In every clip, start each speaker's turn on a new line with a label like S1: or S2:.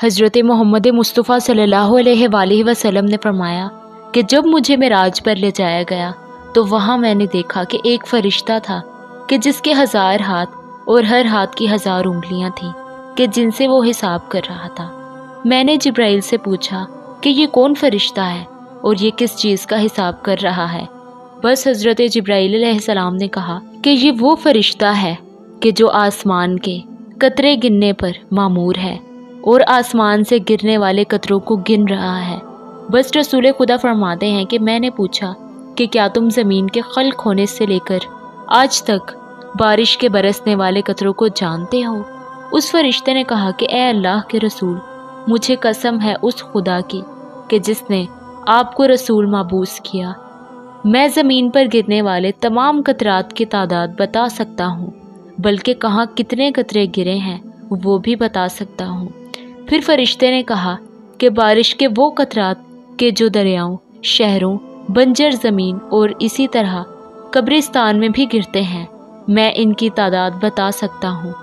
S1: حضرت محمد مصطفیٰ صلی اللہ علیہ وآلہ وسلم نے فرمایا کہ جب مجھے معراج پر لے جایا گیا تو وہاں میں نے دیکھا کہ ایک فرشتہ تھا کہ جس کے 1000 ہاتھ اور ہر ہاتھ کی 1000 انگلیاں تھیں کہ جن سے وہ حساب کر رہا تھا۔ میں نے جبرائیل سے پوچھا کہ یہ کون فرشتہ ہے اور یہ کس چیز کا حساب کر رہا ہے؟ بس حضرت جبرائیل علیہ السلام نے کہا کہ یہ وہ فرشتہ ہے کہ جو آسمان کے قطرے گننے پر مامور ہے اور آسمان سے گرنے والے قطروں کو گن رہا ہے۔ بس رسول خدا فرماتے ہیں کہ میں نے پوچھا کہ کیا تم زمین کے خلق ہونے سے لے کر آج تک بارش کے برسنے والے قطروں کو جانتے ہو؟ اس فرشتے نے کہا کہ اے اللہ کے رسول، مجھے قسم ہے اس خدا کی کہ جس نے آپ کو رسول مبعوث کیا، میں زمین پر گرنے والے تمام قطرات کی تعداد بتا سکتا ہوں، بلکہ کہاں کتنے قطرے گرے ہیں وہ بھی بتا سکتا ہوں۔ پھر فرشتے نے کہا کہ بارش کے وہ قطرات کہ جو دریاؤں، شہروں، بنجر زمین اور اسی طرح قبرستان میں بھی گرتے ہیں، میں ان کی تعداد بتا سکتا ہوں۔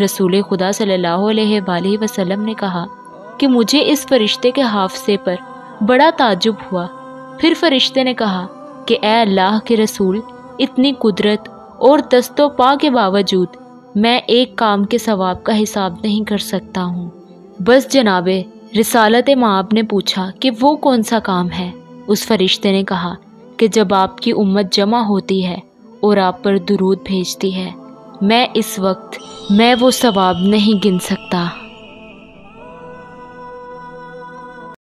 S1: رسول خدا صلی اللہ علیہ وآلہ وسلم نے کہا کہ مجھے اس فرشتے کے حافظے پر بڑا تعجب ہوا۔ پھر فرشتے نے کہا کہ اے اللہ کے رسول، اتنی قدرت اور دست و پا کے باوجود میں ایک کام کے ثواب کا حساب نہیں کر سکتا ہوں۔ بس جناب رسالت مآب نے پوچھا کہ وہ کون سا کام ہے؟ اس فرشتے نے کہا کہ جب آپ کی امت جمع ہوتی ہے اور آپ پر درود بھیجتی ہے، میں اس وقت وہ ثواب نہیں گن سکتا۔